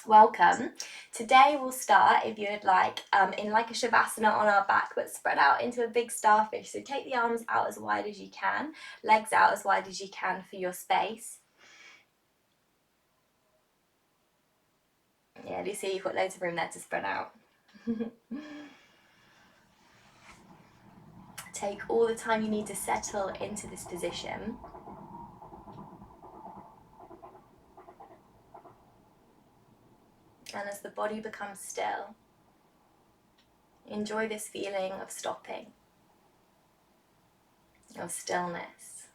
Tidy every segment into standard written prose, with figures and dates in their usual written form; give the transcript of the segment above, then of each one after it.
Welcome. Today we'll start, if you'd like, in like a shavasana on our back, but spread out into a big starfish. So take the arms out as wide as you can, legs out as wide as you can for your space. Yeah, Lucy, you've got loads of room there to spread out. Take all the time you need to settle into this position. And as the body becomes still, enjoy this feeling of stopping, of stillness.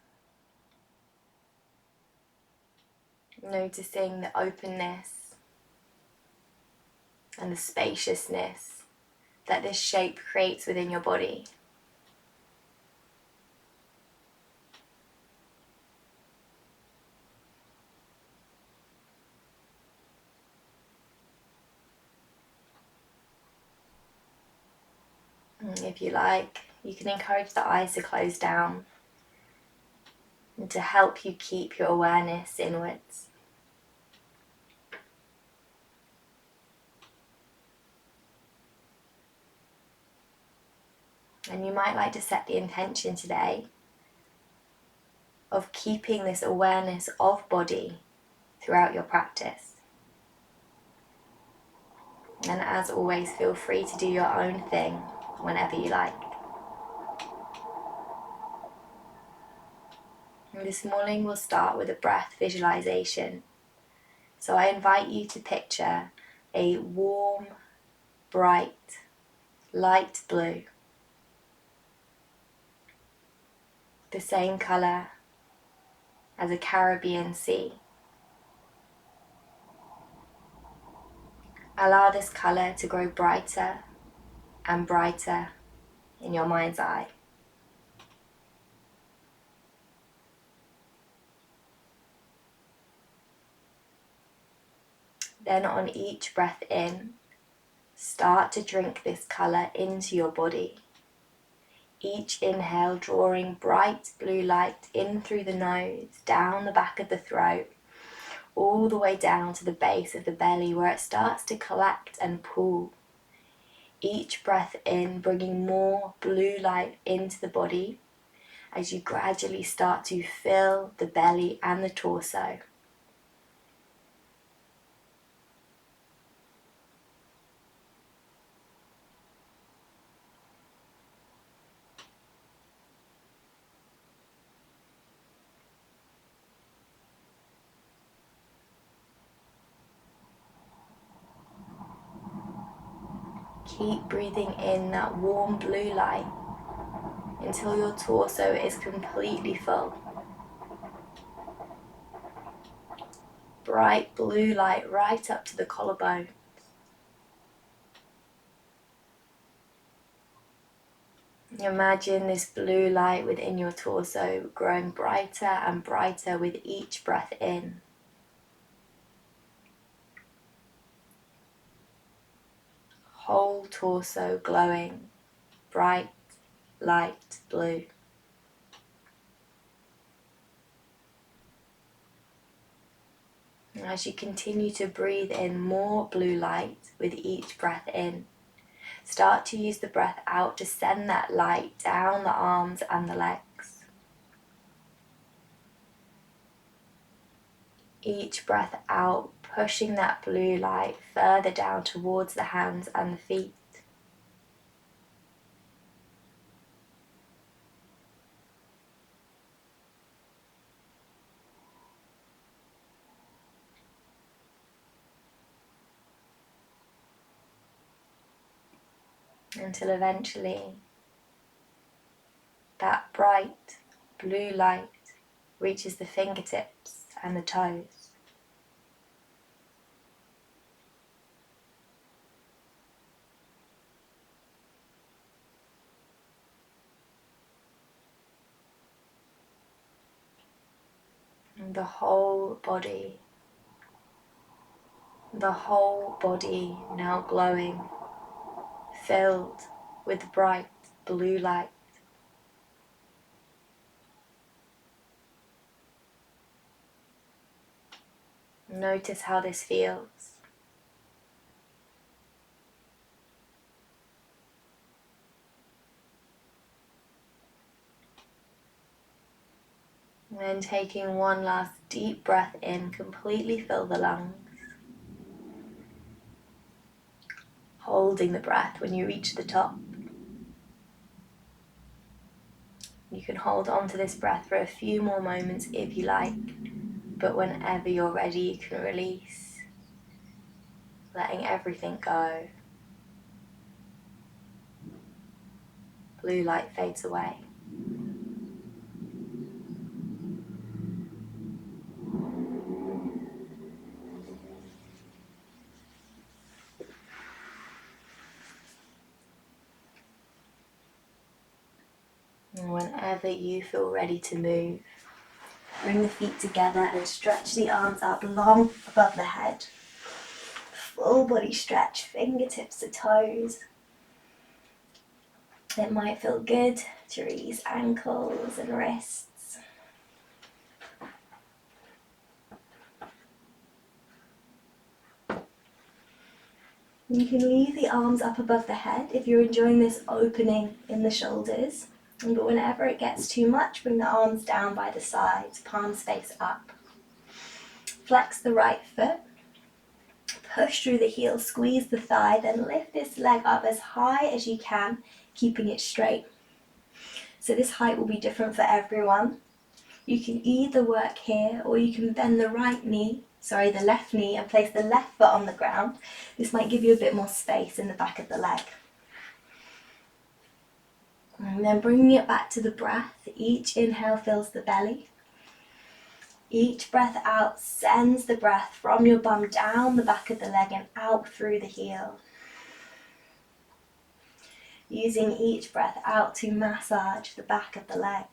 Noticing the openness and the spaciousness that this shape creates within your body. If you like, you can encourage the eyes to close down and to help you keep your awareness inwards. And you might like to set the intention today of keeping this awareness of body throughout your practice. And as always, feel free to do your own thing whenever you like. And this morning we'll start with a breath visualization. So I invite you to picture a warm, bright, light blue, the same colour as a Caribbean sea. Allow this colour to grow brighter and brighter in your mind's eye. Then on each breath in, start to drink this colour into your body. Each inhale drawing bright blue light in through the nose, down the back of the throat, all the way down to the base of the belly where it starts to collect and pool. Each breath in bringing more blue light into the body as you gradually start to fill the belly and the torso. Keep breathing in that warm blue light until your torso is completely full. Bright blue light right up to the collarbone. Imagine this blue light within your torso growing brighter and brighter with each breath in. Whole torso glowing bright, light blue. And as you continue to breathe in more blue light with each breath in, start to use the breath out to send that light down the arms and the legs. Each breath out, pushing that blue light further down towards the hands and the feet. Until eventually that bright blue light reaches the fingertips and the toes. And the whole body now glowing, filled with bright blue light. Notice how this feels. And then taking one last deep breath in, completely fill the lungs. Holding the breath when you reach the top. You can hold on to this breath for a few more moments if you like, but whenever you're ready, you can release, letting everything go. Blue light fades away. And whenever you feel ready to move, bring the feet together and stretch the arms up long above the head. Full body stretch, fingertips to toes. It might feel good to release ankles and wrists. You can leave the arms up above the head if you're enjoying this opening in the shoulders. But whenever it gets too much, bring the arms down by the sides, palms face up. Flex the right foot. Push through the heel, squeeze the thigh, then lift this leg up as high as you can, keeping it straight. So this height will be different for everyone. You can either work here, or you can bend the left knee, and place the left foot on the ground. This might give you a bit more space in the back of the leg. And then bringing it back to the breath, each inhale fills the belly. Each breath out sends the breath from your bum down the back of the leg and out through the heel. Using each breath out to massage the back of the leg.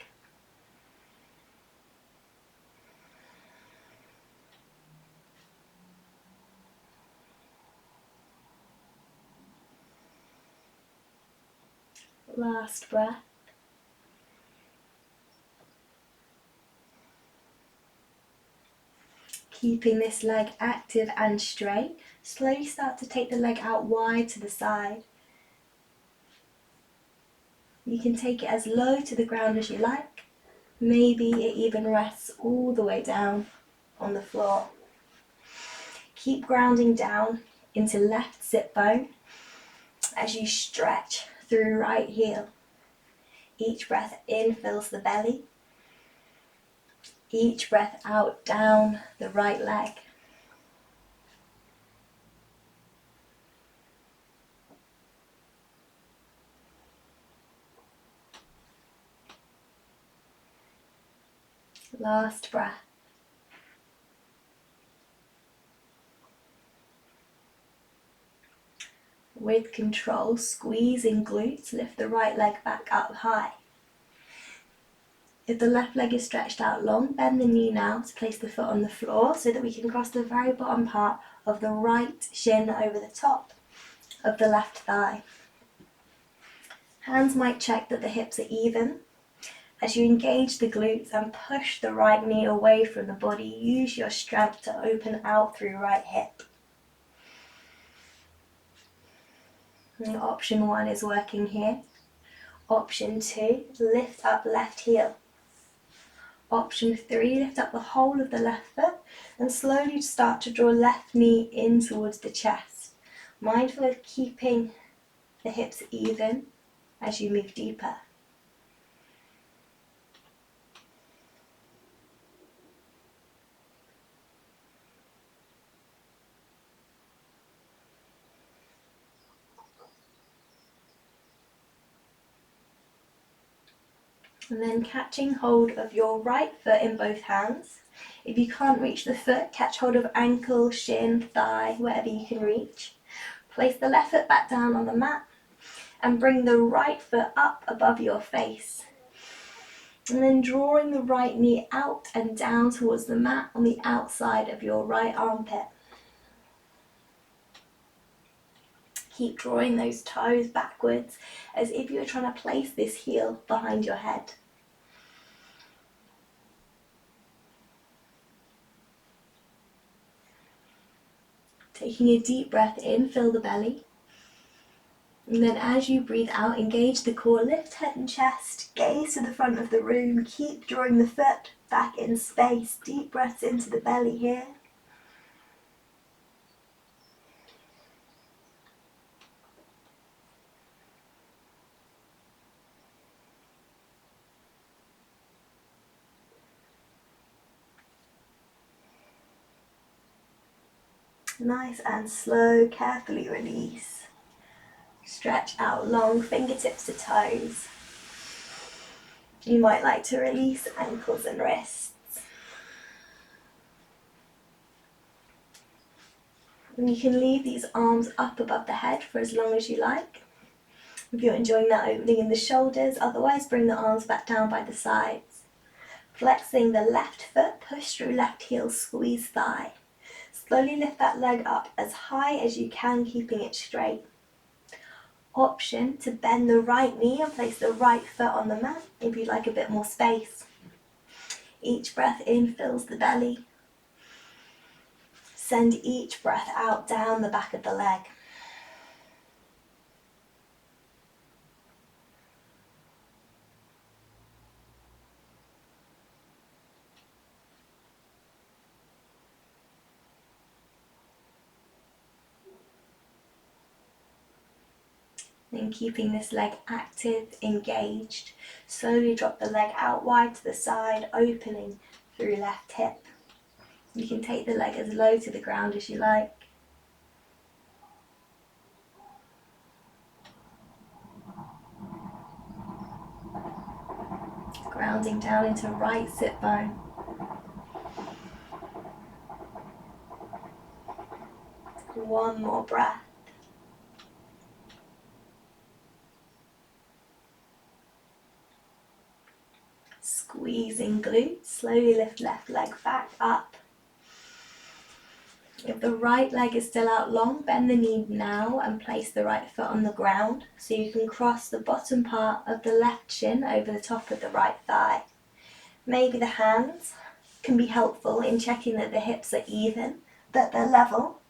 Last breath. Keeping this leg active and straight, slowly start to take the leg out wide to the side. You can take it as low to the ground as you like. Maybe it even rests all the way down on the floor. Keep grounding down into left sit bone as you stretch through right heel. Each breath in fills the belly. Each breath out down the right leg. Last breath. With control, squeezing glutes, lift the right leg back up high. If the left leg is stretched out long, bend the knee now to place the foot on the floor so that we can cross the very bottom part of the right shin over the top of the left thigh. Hands might check that the hips are even. As you engage the glutes and push the right knee away from the body, use your strength to open out through right hip. And option 1 is working here. Option 2, lift up left heel. Option 3, lift up the whole of the left foot and slowly start to draw left knee in towards the chest. Mindful of keeping the hips even as you move deeper. And then catching hold of your right foot in both hands. If you can't reach the foot, catch hold of ankle, shin, thigh, wherever you can reach. Place the left foot back down on the mat and bring the right foot up above your face. And then drawing the right knee out and down towards the mat on the outside of your right armpit. Keep drawing those toes backwards as if you're trying to place this heel behind your head. Taking a deep breath in, fill the belly. And then as you breathe out, engage the core, lift head and chest, gaze to the front of the room, keep drawing the foot back in space. Deep breaths into the belly here. Nice and slow, carefully release. Stretch out long, fingertips to toes. You might like to release ankles and wrists. And you can leave these arms up above the head for as long as you like. If you're enjoying that opening in the shoulders, otherwise bring the arms back down by the sides. Flexing the left foot, push through left heel, squeeze thigh. Slowly lift that leg up as high as you can, keeping it straight. Option to bend the right knee and place the right foot on the mat if you'd like a bit more space. Each breath in fills the belly. Send each breath out down the back of the leg. Then keeping this leg active, engaged, slowly drop the leg out wide to the side, opening through left hip. You can take the leg as low to the ground as you like. Grounding down into right sit bone. One more breath. Squeezing glutes, slowly lift left leg back up. If the right leg is still out long, bend the knee now and place the right foot on the ground so you can cross the bottom part of the left shin over the top of the right thigh. Maybe the hands can be helpful in checking that the hips are even, that they're level.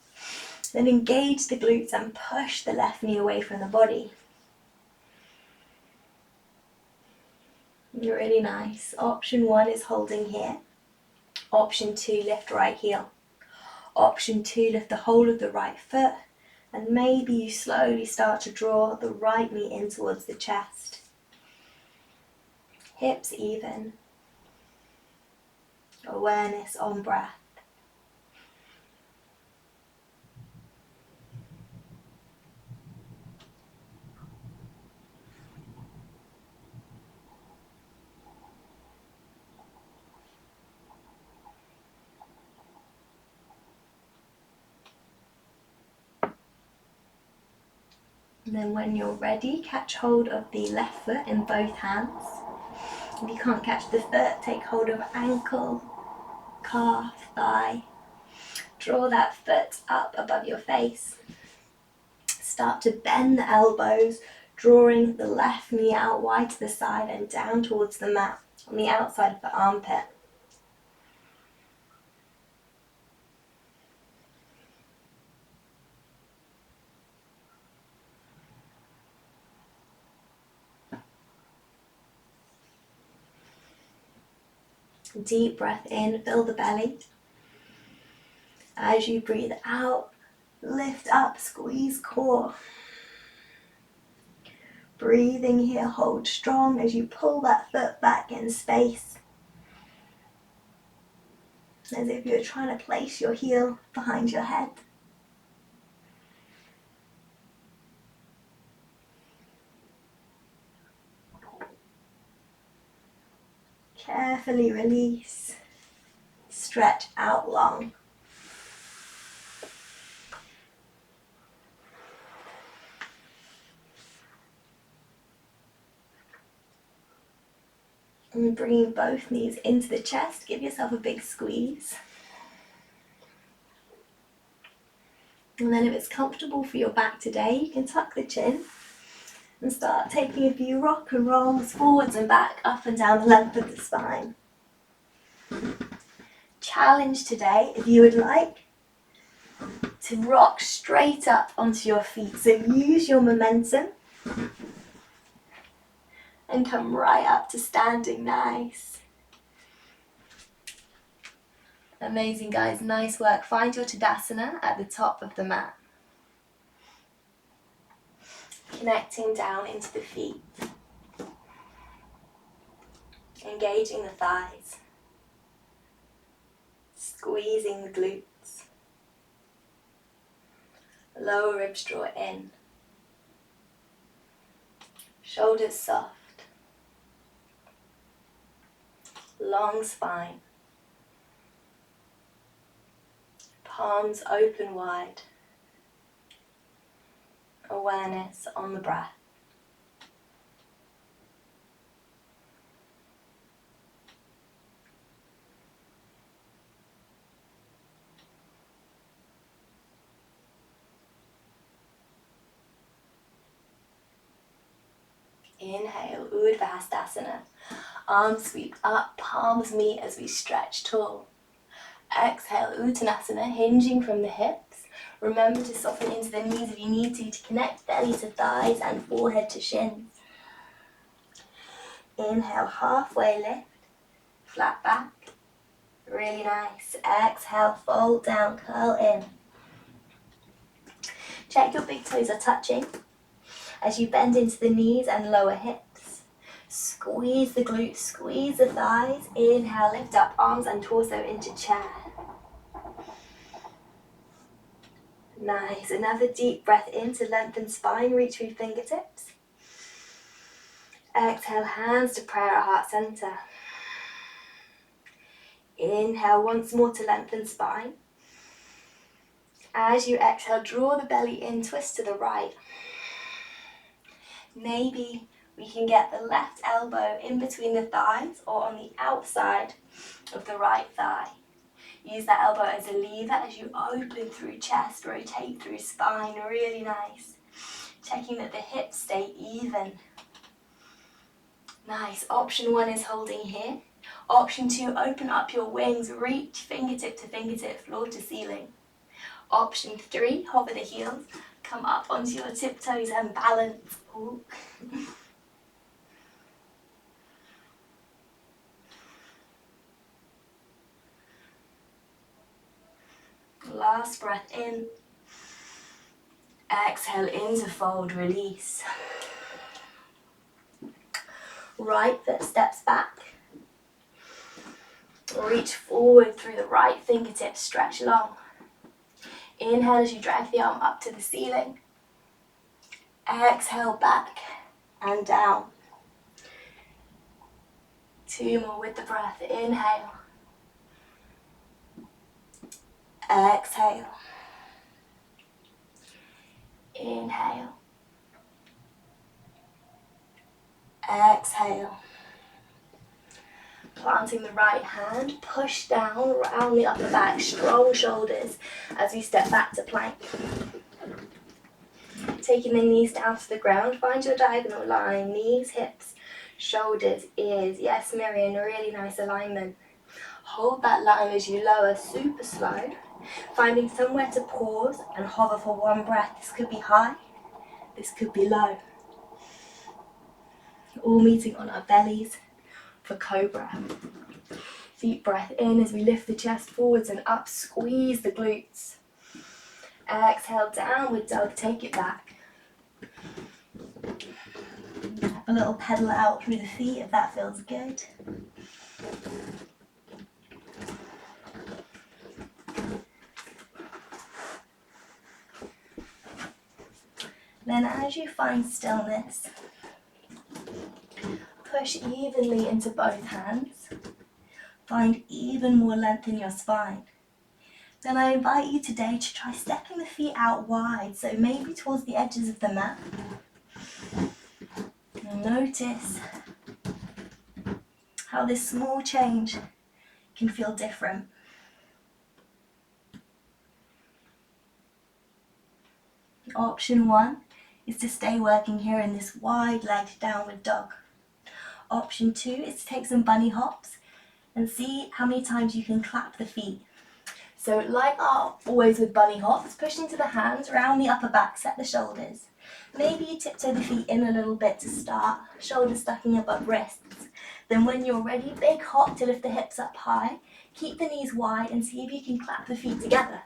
Then engage the glutes and push the left knee away from the body. Really nice. Option 1 is holding here. Option 2, lift right heel. Option 2, lift the whole of the right foot, and maybe you slowly start to draw the right knee in towards the chest. Hips even. Awareness on breath. And then when you're ready, catch hold of the left foot in both hands. If you can't catch the foot, take hold of ankle, calf, thigh. Draw that foot up above your face. Start to bend the elbows, drawing the left knee out wide to the side and down towards the mat on the outside of the armpit. Deep breath in, fill the belly. As you breathe out, lift up, squeeze core. Breathing here, hold strong as you pull that foot back in space. As if you're trying to place your heel behind your head. Carefully release. Stretch out long. And bringing both knees into the chest, give yourself a big squeeze. And then if it's comfortable for your back today, you can tuck the chin and start taking a few rock and rolls forwards and back, up and down the length of the spine. Challenge today, if you would like, to rock straight up onto your feet. So use your momentum and come right up to standing nice. Amazing, guys. Nice work. Find your Tadasana at the top of the mat. Connecting down into the feet. Engaging the thighs. Squeezing the glutes. Lower ribs draw in. Shoulders soft. Long spine. Palms open wide. Awareness on the breath. Inhale, Urdhva. Arms sweep up, palms meet as we stretch tall. Exhale, Uttanasana, hinging from the hips. Remember to soften into the knees if you need to connect belly to thighs and forehead to shins. Inhale, halfway lift, flat back. Really nice. Exhale, fold down, curl in. Check your big toes are touching as you bend into the knees and lower hips. Squeeze the glutes, squeeze the thighs. Inhale, lift up arms and torso into chair. Nice. Another deep breath in to lengthen spine, reach through fingertips. Exhale, hands to prayer at heart center. Inhale once more to lengthen spine. As you exhale, draw the belly in, twist to the right. Maybe we can get the left elbow in between the thighs or on the outside of the right thigh. Use that elbow as a lever as you open through chest, rotate through spine, really nice. Checking that the hips stay even. Nice. Option 1 is holding here. Option 2, open up your wings, reach fingertip to fingertip, floor to ceiling. Option 3, hover the heels, come up onto your tiptoes and balance. Ooh. Last breath in. Exhale into fold, release. Right foot steps back. Reach forward through the right fingertips, stretch long. Inhale as you drag the arm up to the ceiling. Exhale back and down. 2 more with the breath. Inhale. Exhale. Inhale. Exhale. Planting the right hand, push down around the upper back, strong shoulders as we step back to plank. Taking the knees down to the ground, find your diagonal line, knees, hips, shoulders, ears. Yes, Miriam, really nice alignment. Hold that line as you lower, super slow, finding somewhere to pause and hover for 1 breath. This could be high, this could be low. All meeting on our bellies for cobra. Deep breath in as we lift the chest forwards and up, squeeze the glutes. Exhale, downward dog, take it back. A little pedal out through the feet if that feels good. Then as you find stillness, push evenly into both hands. Find even more length in your spine. Then I invite you today to try stepping the feet out wide, so maybe towards the edges of the mat. And notice how this small change can feel different. Option 1 is to stay working here in this wide-legged downward dog. Option 2 is to take some bunny hops and see how many times you can clap the feet. So like always with bunny hops, push into the hands, round the upper back, set the shoulders. Maybe you tiptoe the feet in a little bit to start, shoulders stucking above wrists. Then when you're ready, big hop to lift the hips up high. Keep the knees wide and see if you can clap the feet together.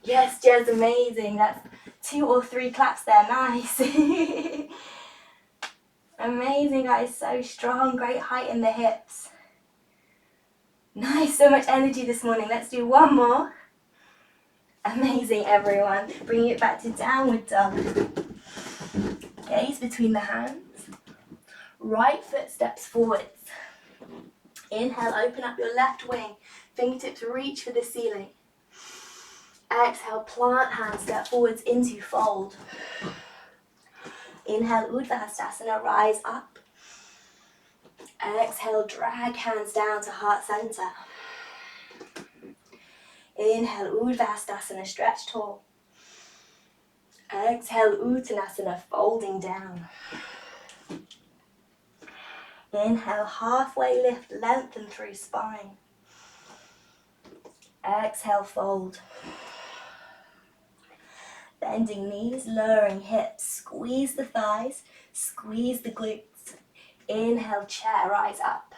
Yes, Jez, amazing. That's 2 or 3 claps there. Nice. Amazing, guys. So strong. Great height in the hips. Nice. So much energy this morning. Let's do one more. Amazing, everyone. Bring it back to downward dog. Gaze between the hands. Right foot steps forwards. Inhale, open up your left wing. Fingertips reach for the ceiling. Exhale, plant hands, step forwards into fold. Inhale, Urdhva, rise up. Exhale, drag hands down to heart center. Inhale, Urdhva, stretch tall. Exhale, Uttanasana, folding down. Inhale, halfway lift, lengthen through spine. Exhale, fold. Bending knees, lowering hips, squeeze the thighs, squeeze the glutes. Inhale, chair, rise up.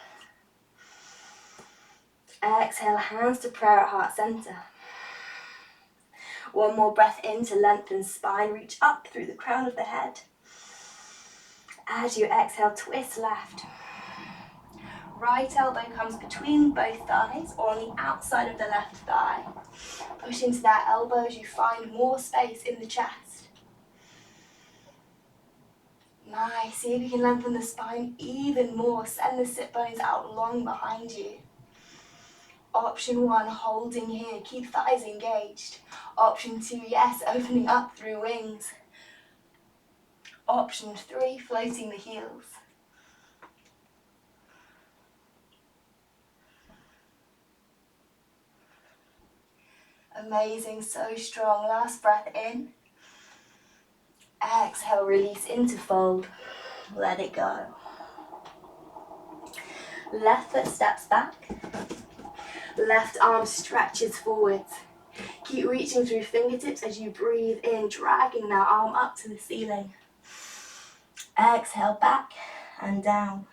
Exhale, hands to prayer at heart center. One more breath in to lengthen spine, reach up through the crown of the head. As you exhale, twist left. Right elbow comes between both thighs or on the outside of the left thigh. Push into that elbow as you find more space in the chest. Nice. See if you can lengthen the spine even more. Send the sit bones out long behind you. Option 1, holding here. Keep thighs engaged. Option 2, yes, opening up through wings. Option 3, floating the heels. Amazing, so strong. Last breath in. Exhale, release into fold. Let it go. Left foot steps back. Left arm stretches forwards. Keep reaching through fingertips as you breathe in, dragging that arm up to the ceiling. Exhale, back and down.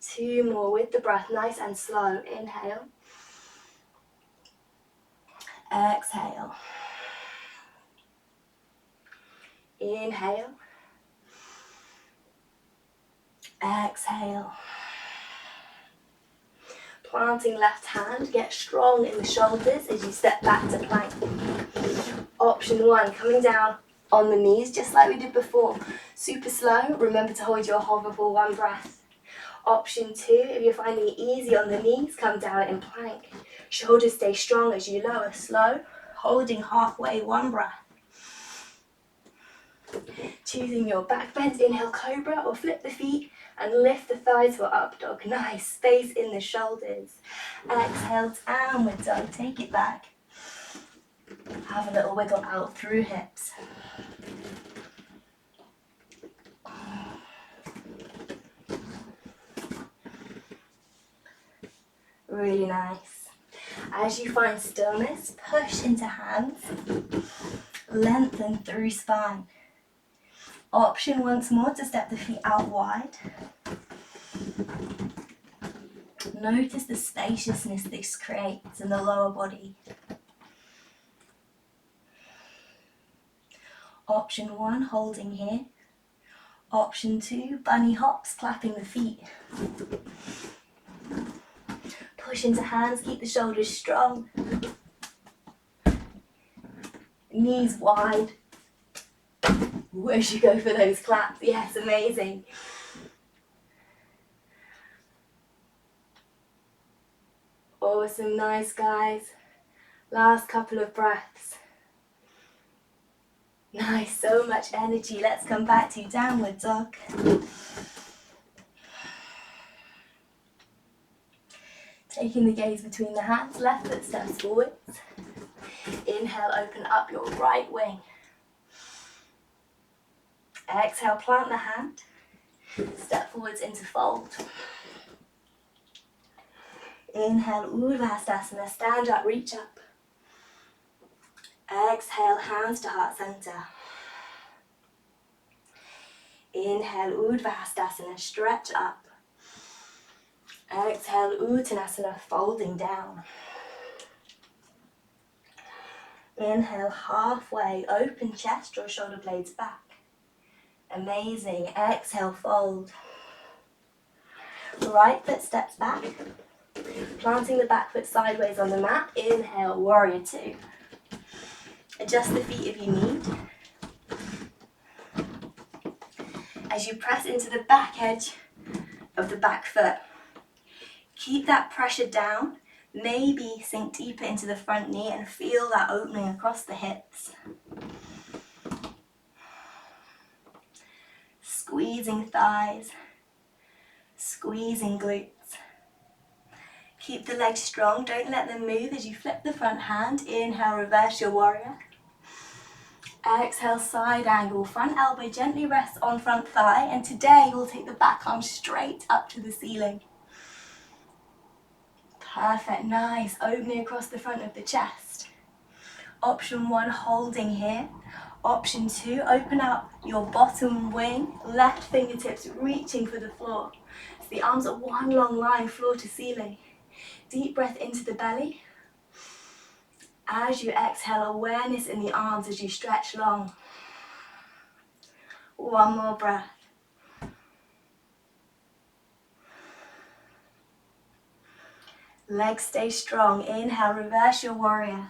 2 more with the breath, nice and slow. Inhale. Exhale. Inhale. Exhale. Planting left hand, get strong in the shoulders as you step back to plank. Option 1, coming down on the knees, just like we did before. Super slow, remember to hold your hover for 1 breath. Option 2, if you're finding it easy on the knees, come down in plank. Shoulders stay strong as you lower, slow, holding halfway, 1 breath. Choosing your back bend, inhale cobra or flip the feet and lift the thighs for up dog. Nice, space in the shoulders. Exhale, downward dog, take it back. Have a little wiggle out through hips. Really nice. As you find stillness, push into hands, lengthen through spine. Option once more to step the feet out wide. Notice the spaciousness this creates in the lower body. Option 1, holding here. Option 2, bunny hops, clapping the feet. Push into hands, keep the shoulders strong. Knees wide. Where should you go for those claps? Yes, amazing. Awesome, nice guys. Last couple of breaths. Nice, so much energy. Let's come back to downward dog. Taking the gaze between the hands, left foot steps forwards. Inhale, open up your right wing. Exhale, plant the hand. Step forwards into fold. Inhale, Urdhva, stand up, reach up. Exhale, hands to heart center. Inhale, Urdhva Hastasana, stretch up. Exhale, Uttanasana, folding down. Inhale, halfway, open chest, draw shoulder blades back. Amazing. Exhale, fold. Right foot steps back. Planting the back foot sideways on the mat. Inhale, warrior two. Adjust the feet if you need. As you press into the back edge of the back foot, keep that pressure down. Maybe sink deeper into the front knee and feel that opening across the hips. Squeezing thighs, squeezing glutes. Keep the legs strong, don't let them move as you flip the front hand. Inhale, reverse your warrior. Exhale, side angle. Front elbow gently rests on front thigh, and today we'll take the back arm straight up to the ceiling. Perfect, nice. Opening across the front of the chest. Option one, holding here. Option two, open up your bottom wing, left fingertips reaching for the floor. So the arms are one long line, floor to ceiling. Deep breath into the belly. As you exhale, awareness in the arms as you stretch long. One more breath. Legs stay strong. Inhale, reverse your warrior.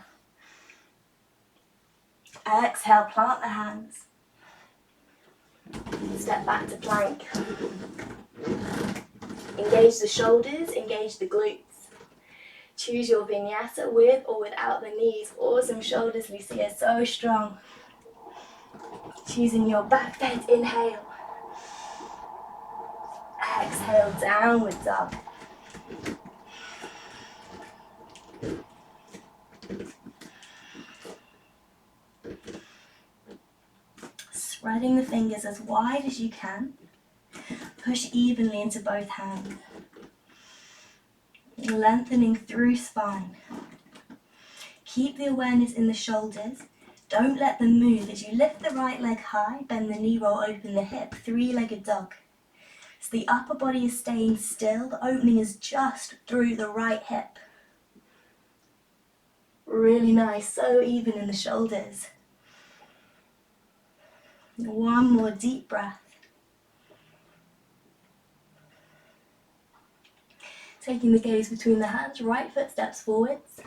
Exhale, plant the hands. Step back to plank. Engage the shoulders, engage the glutes. Choose your vinyasa with or without the knees. Awesome, shoulders, Lucia, so strong. Choosing your back bend, inhale. Exhale, downward dog. Spreading the fingers as wide as you can. Push evenly into both hands. Lengthening through spine. Keep the awareness in the shoulders. Don't let them move as you lift the right leg high, bend the knee, roll open the hip, three-legged dog. So the upper body is staying still, the opening is just through the right hip. Really nice, so even in the shoulders. One more deep breath. Taking the gaze between the hands, right foot steps forwards.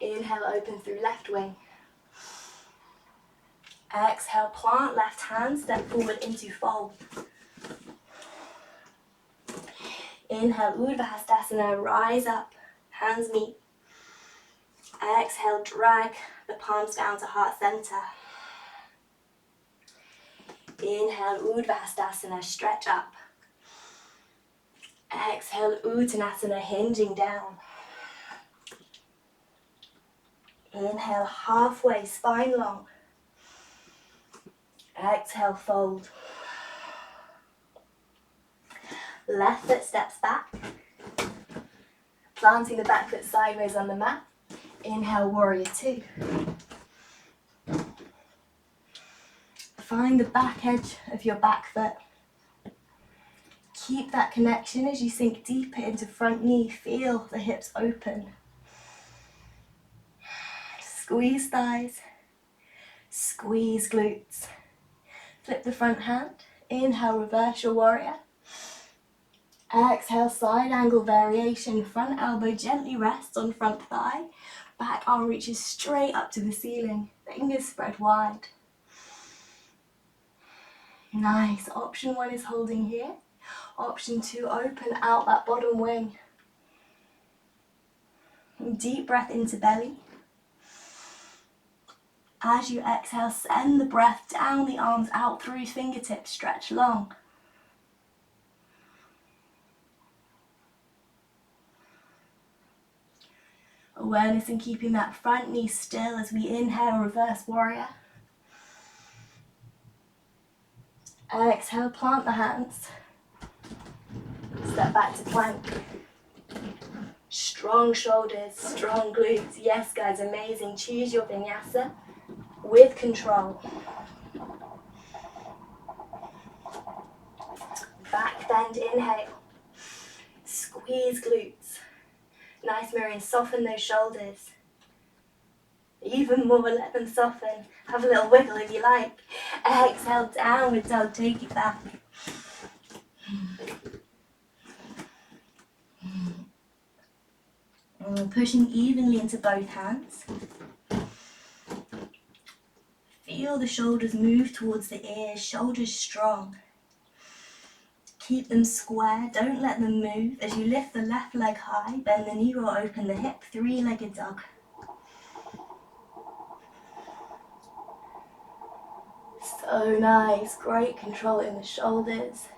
Inhale, open through left wing. Exhale, plant left hand, step forward into fold. Inhale, Urdhva Hastasana, rise up, hands meet. Exhale, drag the palms down to heart center. Inhale, Urdhva Hastasana, stretch up. Exhale, Uttanasana, hinging down. Inhale, halfway, spine long. Exhale, fold. Left foot steps back. Planting the back foot sideways on the mat. Inhale, warrior two. Find the back edge of your back foot. Keep that connection as you sink deeper into front knee. Feel the hips open. Squeeze thighs. Squeeze glutes. Flip the front hand. Inhale, reverse your warrior. Exhale, side angle variation. Front elbow gently rests on front thigh. Back arm reaches straight up to the ceiling. Fingers spread wide. Nice. Option one is holding here. Option two, open out that bottom wing. Deep breath into belly. As you exhale, send the breath down the arms out through fingertips, stretch long. Awareness in keeping that front knee still as we inhale, reverse warrior. Exhale, plant the hands. Step back to plank. Strong shoulders, strong glutes. Yes, guys, amazing. Choose your vinyasa with control. bend, inhale. Squeeze glutes. Nice, Miriam, soften those shoulders. Even more, let them soften. Have a little wiggle if you like. Exhale, downward dog, take it back. Pushing evenly into both hands. Feel the shoulders move towards the ears, shoulders strong. Keep them square, don't let them move. As you lift the left leg high, bend the knee or open the hip, three-legged dog. So nice, great control in the shoulders.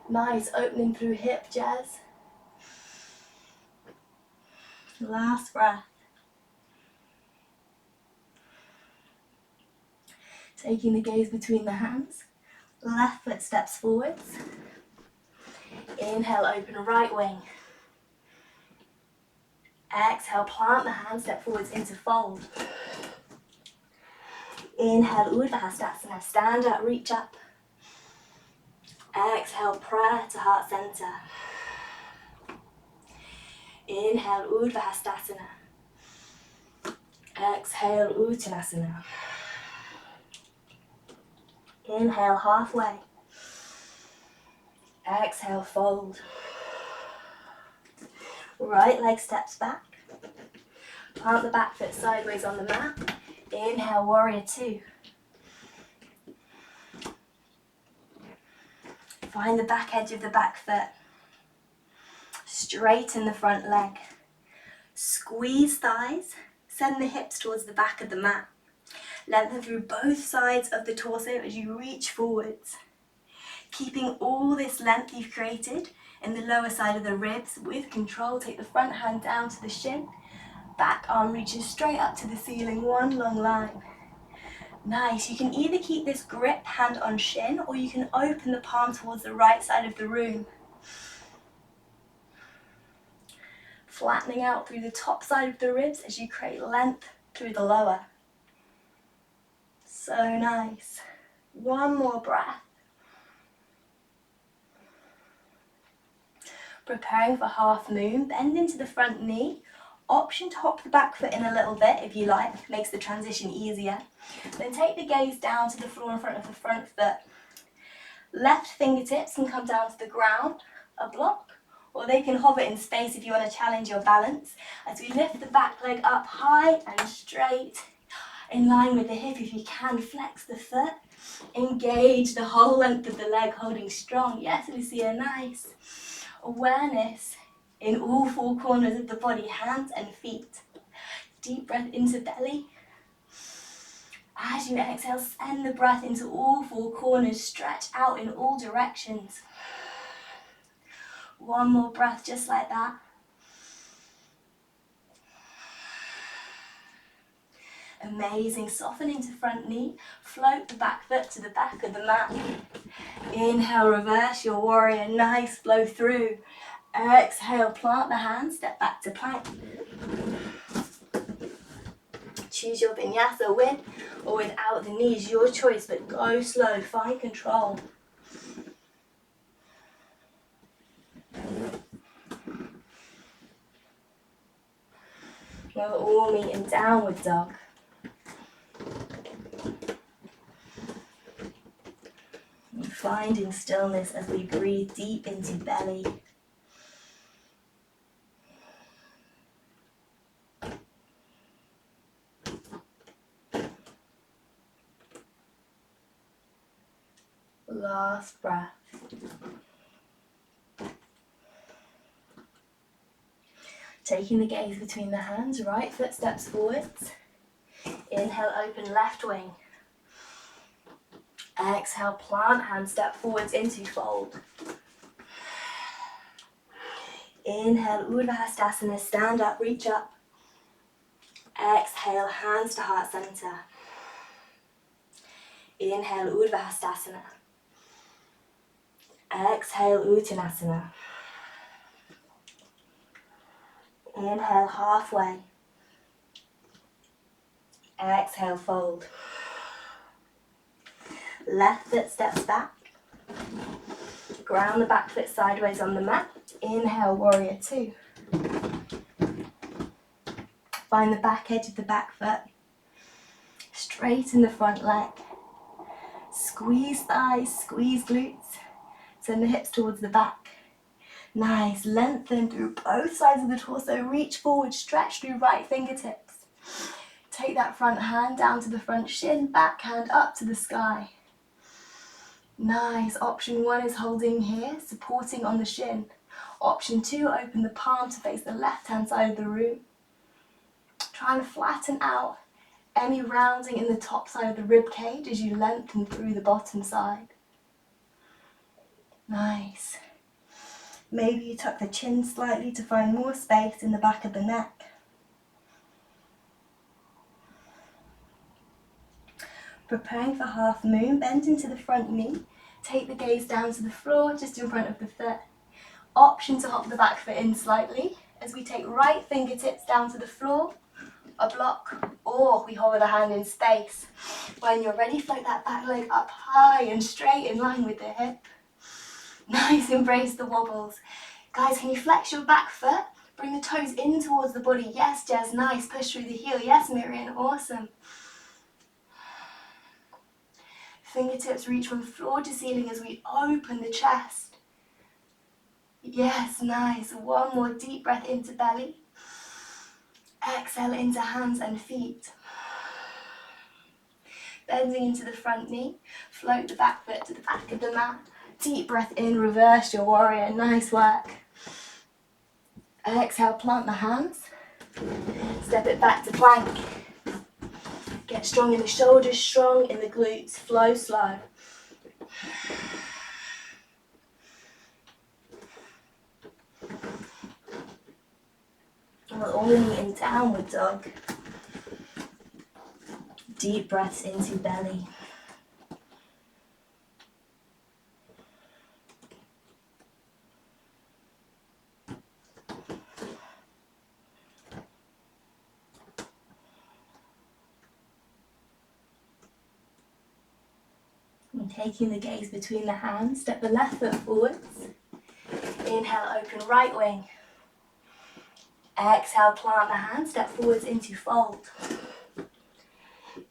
Nice opening through hip, Jazz. Last breath. Taking the gaze between the hands. Left foot steps forwards. Inhale, open right wing. Exhale, plant the hand, step forwards into fold. Inhale, Urdhva Hastasana, stand up, reach up. Exhale, prayer to heart center. Inhale, Urdhva Hastasana. Exhale, Uttanasana. Inhale, halfway. Exhale, fold. Right leg steps back. Plant the back foot sideways on the mat. Inhale, warrior two. Find the back edge of the back foot. Straighten the front leg. Squeeze thighs. Send the hips towards the back of the mat. Lengthen through both sides of the torso as you reach forwards. Keeping all this length you've created in the lower side of the ribs with control. Take the front hand down to the shin. Back arm reaches straight up to the ceiling, one long line. Nice, you can either keep this grip hand on shin or you can open the palm towards the right side of the room. Flattening out through the top side of the ribs as you create length through the lower. So nice. One more breath. Preparing for half moon, bend into the front knee. Option to hop the back foot in a little bit if you like, makes the transition easier. Then take the gaze down to the floor in front of the front foot. Left fingertips can come down to the ground, a block, or they can hover in space if you want to challenge your balance. As we lift the back leg up high and straight, in line with the hip. If you can, flex the foot. Engage the whole length of the leg, holding strong. Yes, Lucia, nice. Awareness in all four corners of the body, hands and feet. Deep breath into belly. As you exhale, send the breath into all four corners, stretch out in all directions. One more breath just like that. Amazing, soften into front knee, float the back foot to the back of the mat. Inhale, reverse your warrior, nice, flow through. Exhale, plant the hands, step back to plank. Choose your vinyasa with or without the knees, your choice, but go slow, find control. We'll all meet in downward dog. Finding stillness as we breathe deep into belly. Last breath. Taking the gaze between the hands, right foot steps forwards. Inhale, open left wing. Exhale, plant hand, step forwards into fold. Inhale, Urdhva Hastasana, stand up, reach up. Exhale, hands to heart center. Inhale, Urdhva Hastasana. Exhale, Uttanasana. Inhale, halfway. Exhale, fold. Left foot steps back. Ground the back foot sideways on the mat. Inhale, warrior two. Find the back edge of the back foot. Straighten the front leg. Squeeze thighs, squeeze glutes. Send the hips towards the back. Nice, lengthen through both sides of the torso. Reach forward, stretch through right fingertips. Take that front hand down to the front shin, back hand up to the sky. Nice, option one is holding here, supporting on the shin. Option two, open the palm to face the left hand side of the room. Try and flatten out any rounding in the top side of the rib cage as you lengthen through the bottom side. Nice. Maybe you tuck the chin slightly to find more space in the back of the neck. Preparing for half moon, bend into the front knee. Take the gaze down to the floor, just in front of the foot. Option to hop the back foot in slightly as we take right fingertips down to the floor, a block, or we hover the hand in space. When you're ready, float that back leg up high and straight in line with the hip. Nice, embrace the wobbles. Guys, can you flex your back foot? Bring the toes in towards the body. Yes, Jess, nice. Push through the heel. Yes, Miriam, awesome. Fingertips reach from floor to ceiling as we open the chest. Yes, nice. One more deep breath into belly. Exhale into hands and feet. Bending into the front knee. Float the back foot to the back of the mat. Deep breath in, reverse your warrior. Nice work. Exhale, plant the hands. Step it back to plank. Get strong in the shoulders, strong in the glutes. Flow slow. We're all in downward dog. Deep breaths into belly. And taking the gaze between the hands, step the left foot forwards. Inhale, open right wing. Exhale, plant the hands, step forwards into fold.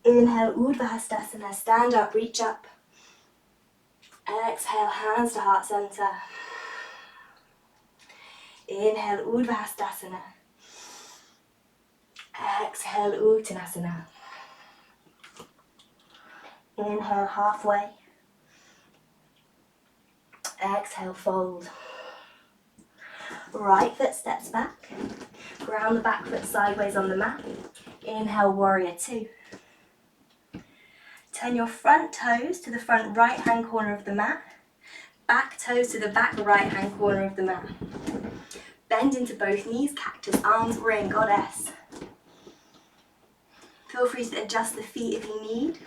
Inhale, Urdhva Hastasana, stand up, reach up. Exhale, hands to heart center. Inhale, Urdhva Hastasana. Exhale, Uttanasana. Inhale, halfway. Exhale, fold. Right foot steps back. Ground the back foot sideways on the mat. Inhale, warrior two. Turn your front toes to the front right hand corner of the mat. Back toes to the back right hand corner of the mat. Bend into both knees, cactus arms, ring, goddess. Feel free to adjust the feet if you need.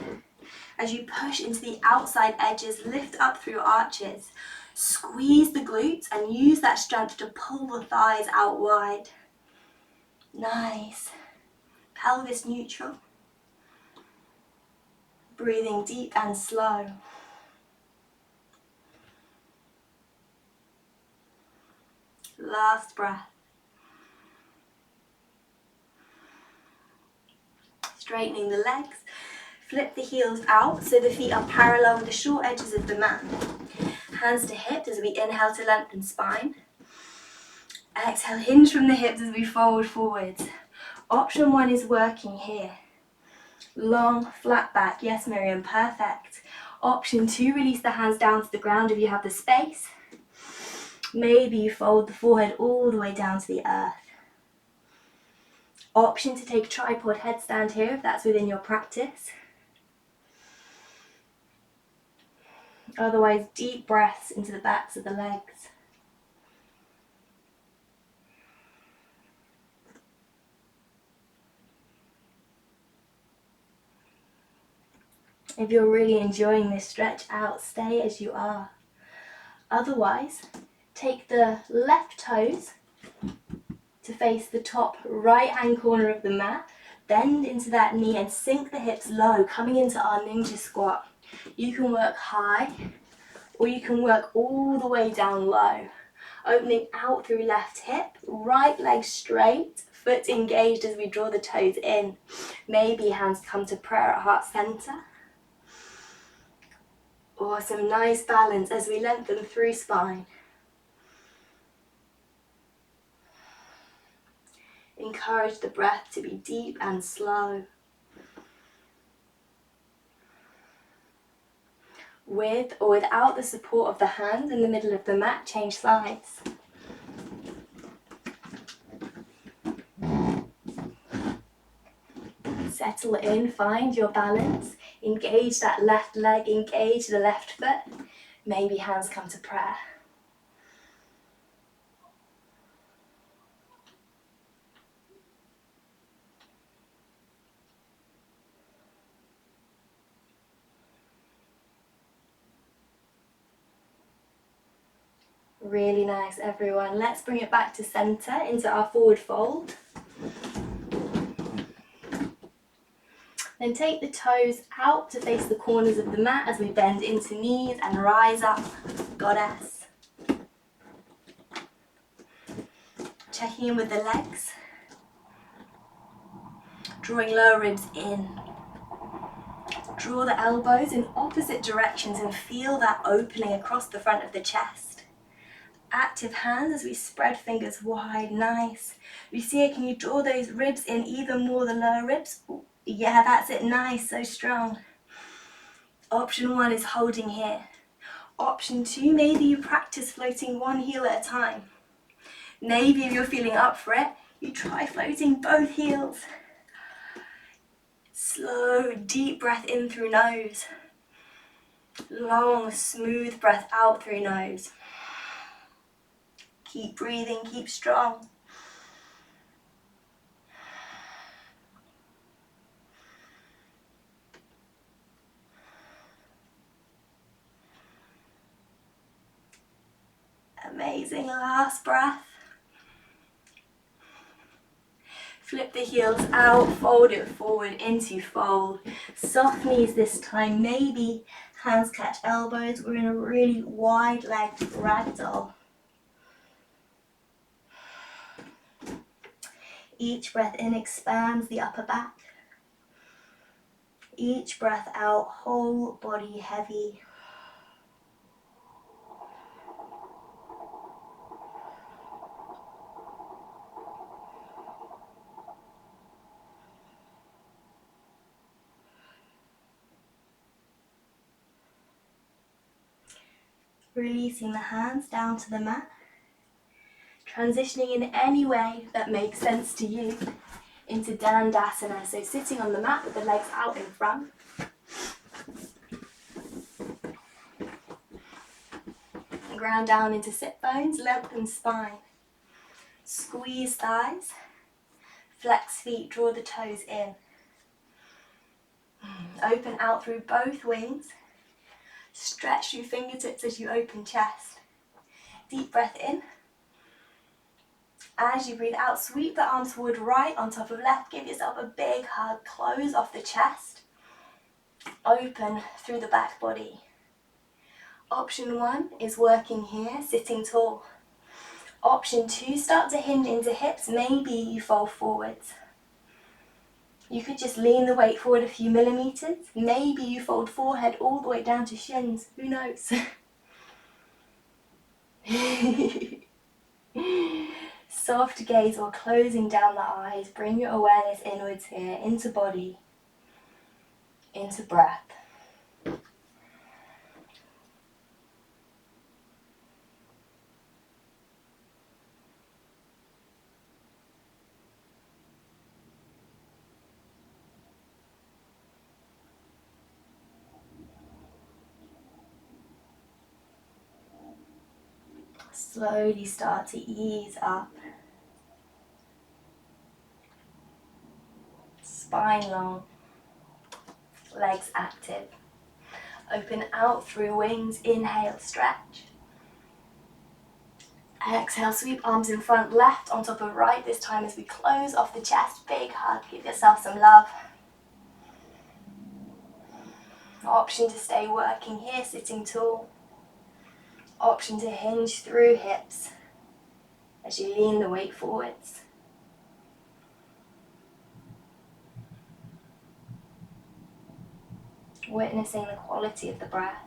As you push into the outside edges, lift up through your arches. Squeeze the glutes and use that strength to pull the thighs out wide. Nice. Pelvis neutral. Breathing deep and slow. Last breath. Straightening the legs. Flip the heels out so the feet are parallel with the short edges of the mat. Hands to hips as we inhale to lengthen spine. Exhale, hinge from the hips as we fold forwards. Option one is working here. Long, flat back. Yes, Miriam, perfect. Option two, release the hands down to the ground if you have the space. Maybe you fold the forehead all the way down to the earth. Option to take tripod headstand here if that's within your practice. Otherwise, deep breaths into the backs of the legs. If you're really enjoying this stretch out, stay as you are. Otherwise, take the left toes to face the top right hand corner of the mat. Bend into that knee and sink the hips low, coming into our ninja squat. You can work high Or you can work all the way down low, opening out through left hip, right leg straight, foot engaged as we draw the toes in. Maybe hands come to prayer at heart center. Or some nice balance as we lengthen through spine. Encourage the breath to be deep and slow. With or without the support of the hands in the middle of the mat, change sides. Settle in, find your balance. Engage that left leg, engage the left foot. Maybe hands come to prayer. Really nice, everyone. Let's bring it back to center into our forward fold. Then take the toes out to face the corners of the mat as we bend into knees and rise up, goddess. Checking in with the legs. Drawing lower ribs in. Draw the elbows in opposite directions and feel that opening across the front of the chest. Active hands as we spread fingers wide, nice. Lucia, can you draw those ribs in even more, the lower ribs? Ooh, yeah, that's it, nice, so strong. Option 1 is holding here. Option 2, maybe you practice floating one heel at a time. Maybe if you're feeling up for it, you try floating both heels. Slow, deep breath in through nose. Long, smooth breath out through nose. Keep breathing, keep strong. Amazing, last breath. Flip the heels out, fold it forward into fold. Soft knees this time, maybe hands catch elbows. We're in a really wide legged ragdoll. Each breath in expands the upper back. Each breath out, whole body heavy. Releasing the hands down to the mat. Transitioning in any way that makes sense to you into Dandasana. So sitting on the mat with the legs out in front. Ground down into sit bones, lengthen spine. Squeeze thighs. Flex feet, draw the toes in. Open out through both wings. Stretch your fingertips as you open chest. Deep breath in. As you breathe out, sweep the arms forward, right on top of left. Give yourself a big hug. Close off the chest. Open through the back body. Option 1 is working here, sitting tall. Option 2, start to hinge into hips. Maybe you fold forwards. You could just lean the weight forward a few millimeters. Maybe you fold forehead all the way down to shins. Who knows? Soft gaze or closing down the eyes. Bring your awareness inwards here, into body, into breath. Slowly start to ease up. Spine long, legs active. Open out through wings, inhale, stretch. Exhale, sweep arms in front, left on top of right. This time as we close off the chest, big hug, give yourself some love. Option to stay working here, sitting tall. Option to hinge through hips as you lean the weight forwards. Witnessing the quality of the breath.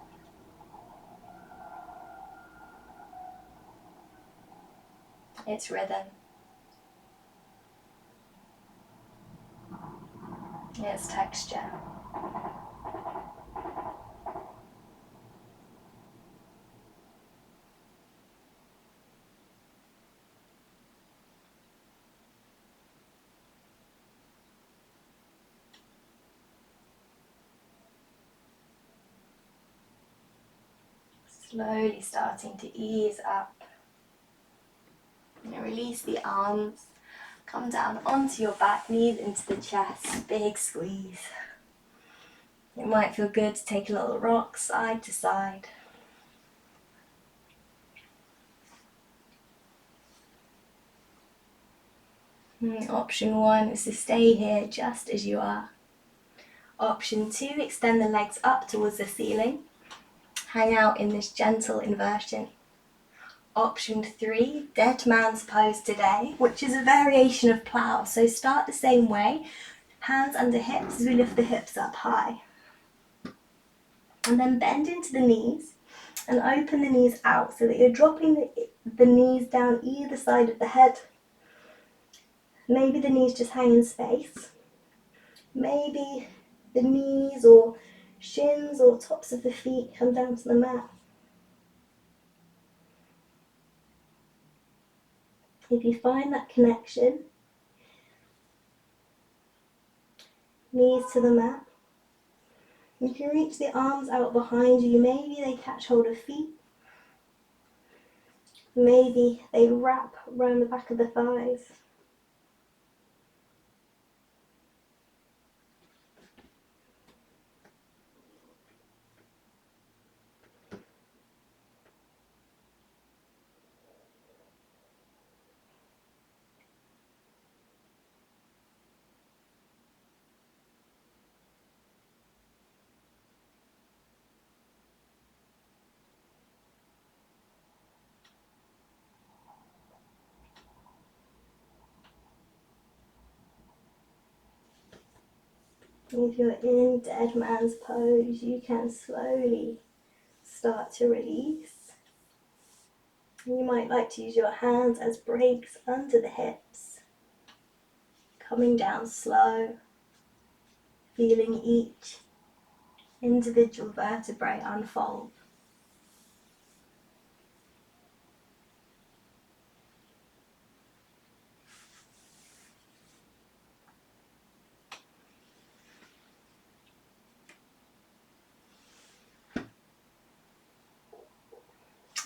Its rhythm. Its texture. Slowly starting to ease up. And release the arms. Come down onto your back, knees into the chest. Big squeeze. It might feel good to take a little rock side to side. Option 1 is to stay here just as you are. Option 2, extend the legs up towards the ceiling. Hang out in this gentle inversion. Option 3, dead man's pose today, which is a variation of plow. So start the same way, hands under hips as we lift the hips up high. And then bend into the knees and open the knees out so that you're dropping the knees down either side of the head. Maybe the knees just hang in space. Maybe the knees or shins or tops of the feet come down to the mat. If you find that connection, knees to the mat. You can reach the arms out behind you. Maybe they catch hold of feet. Maybe they wrap around the back of the thighs. If you're in dead man's pose, you can slowly start to release. You might like to use your hands as brakes under the hips, coming down slow, feeling each individual vertebrae unfold.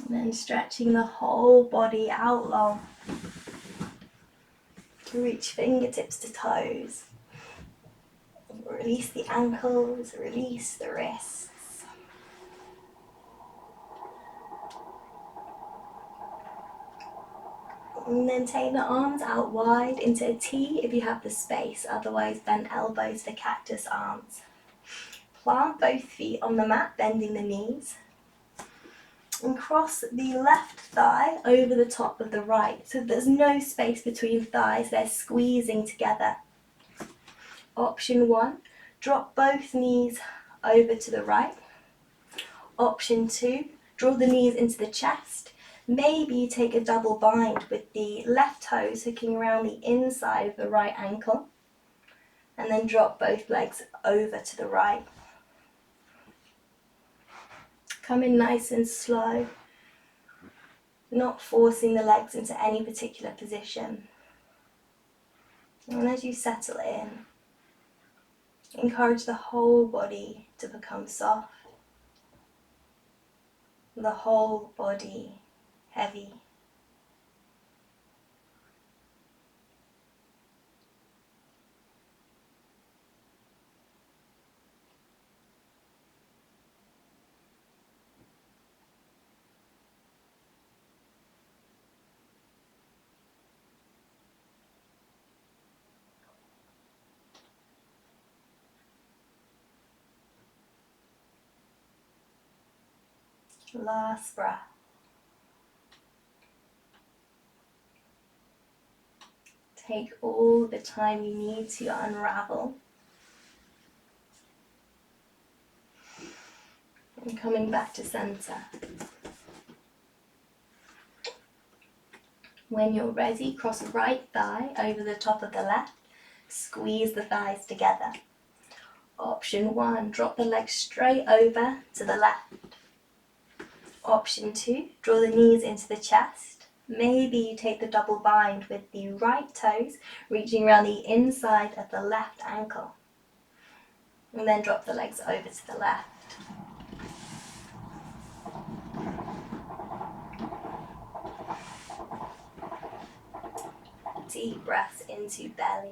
And then stretching the whole body out long to reach fingertips to toes. Release the ankles, release the wrists. And then take the arms out wide into a T if you have the space, otherwise bend elbows for cactus arms. Plant both feet on the mat, bending the knees. And cross the left thigh over the top of the right, so there's no space between thighs, they're squeezing together. Option 1, drop both knees over to the right. Option 2, draw the knees into the chest. Maybe you take a double bind with the left toes hooking around the inside of the right ankle. And then drop both legs over to the right. Come in nice and slow, not forcing the legs into any particular position. And as you settle in, encourage the whole body to become soft, the whole body heavy. Last breath. Take all the time you need to unravel. And coming back to center. When you're ready, cross right thigh over the top of the left. Squeeze the thighs together. Option 1, drop the legs straight over to the left. Option 2, draw the knees into the chest. Maybe you take the double bind with the right toes reaching around the inside of the left ankle. And then drop the legs over to the left. Deep breaths into belly.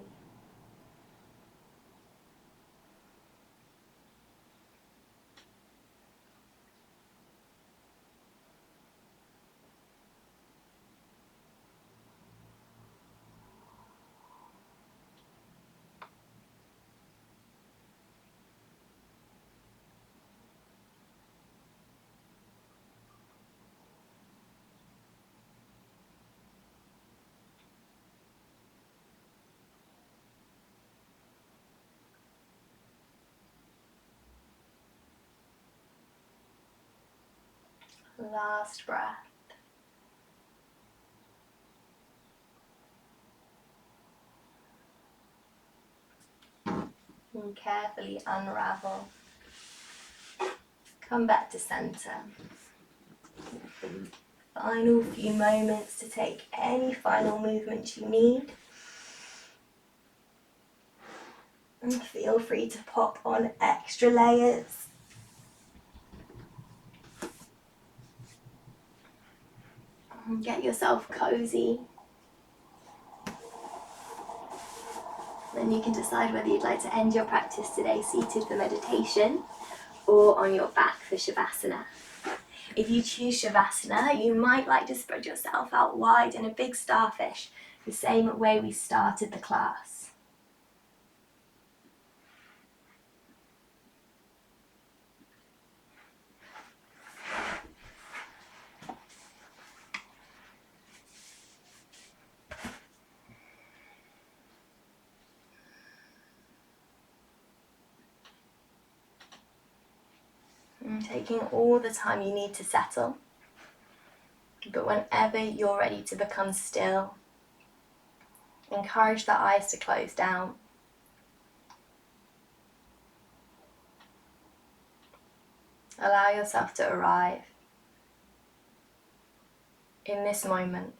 Last breath. And carefully unravel. Come back to center. Final few moments to take any final movement you need. And feel free to pop on extra layers. And get yourself cozy. Then you can decide whether you'd like to end your practice today seated for meditation or on your back for Shavasana. If you choose Shavasana, you might like to spread yourself out wide in a big starfish, the same way we started the class. And taking all the time you need to settle. But whenever you're ready to become still, encourage the eyes to close down. Allow yourself to arrive in this moment,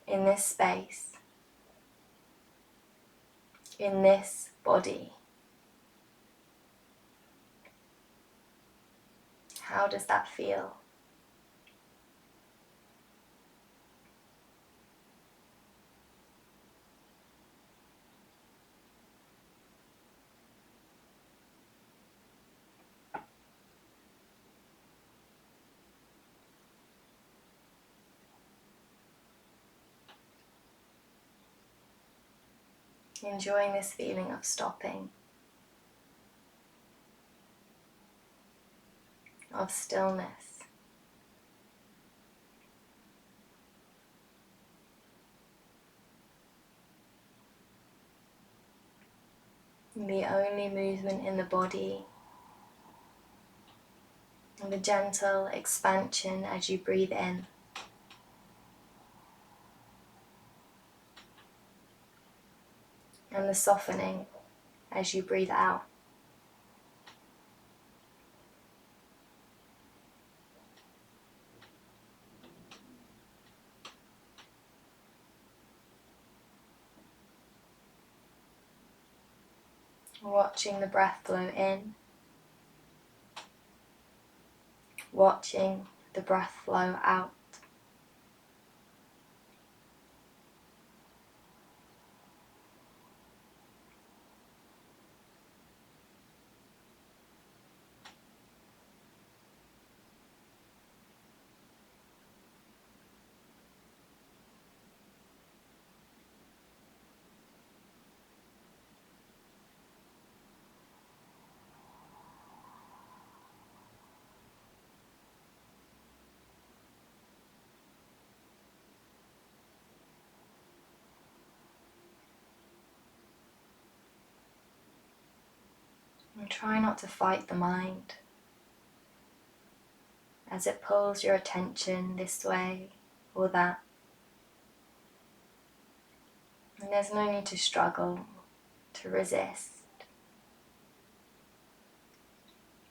in this space, in this body. How does that feel? Enjoying this feeling of stopping, of stillness. And the only movement in the body, and the gentle expansion as you breathe in. And the softening as you breathe out. Watching the breath flow in. Watching the breath flow out. And try not to fight the mind as it pulls your attention this way or that. And there's no need to struggle, to resist.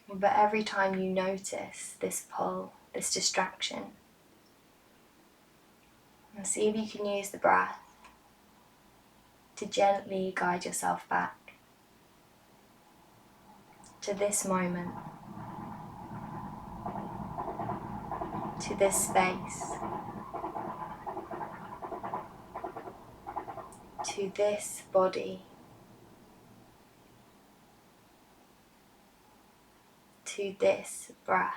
But every time you notice this pull, this distraction, and see if you can use the breath to gently guide yourself back to this moment, to this space, to this body, to this breath.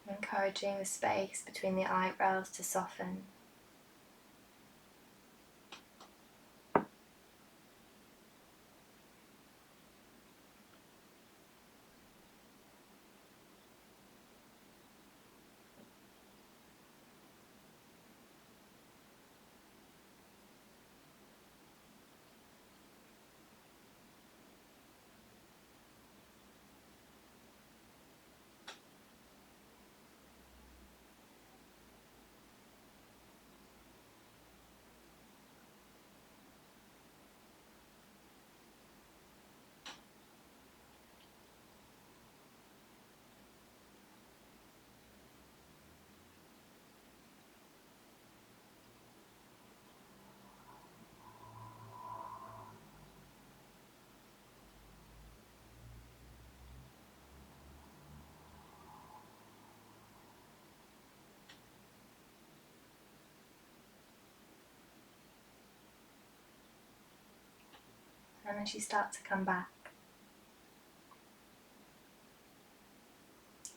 Encouraging the space between the eyebrows to soften. And as you start to come back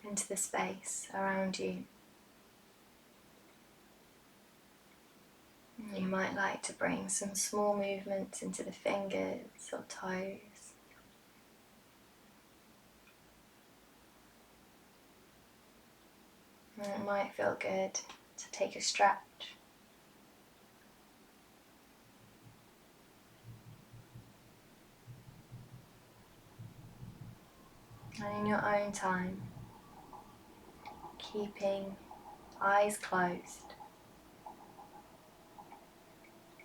into the space around you, you might like to bring some small movements into the fingers or toes. And it might feel good to take a stretch. And in your own time, keeping eyes closed,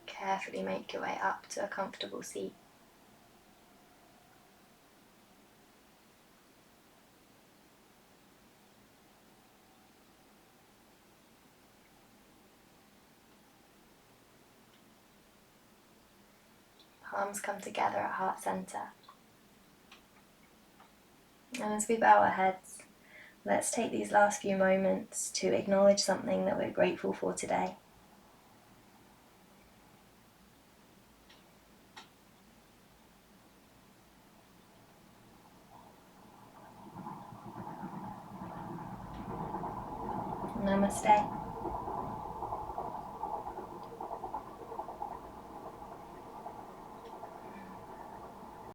carefully make your way up to a comfortable seat. Palms come together at heart center. And as we bow our heads, Let's take these last few moments to acknowledge something that we're grateful for today. Namaste.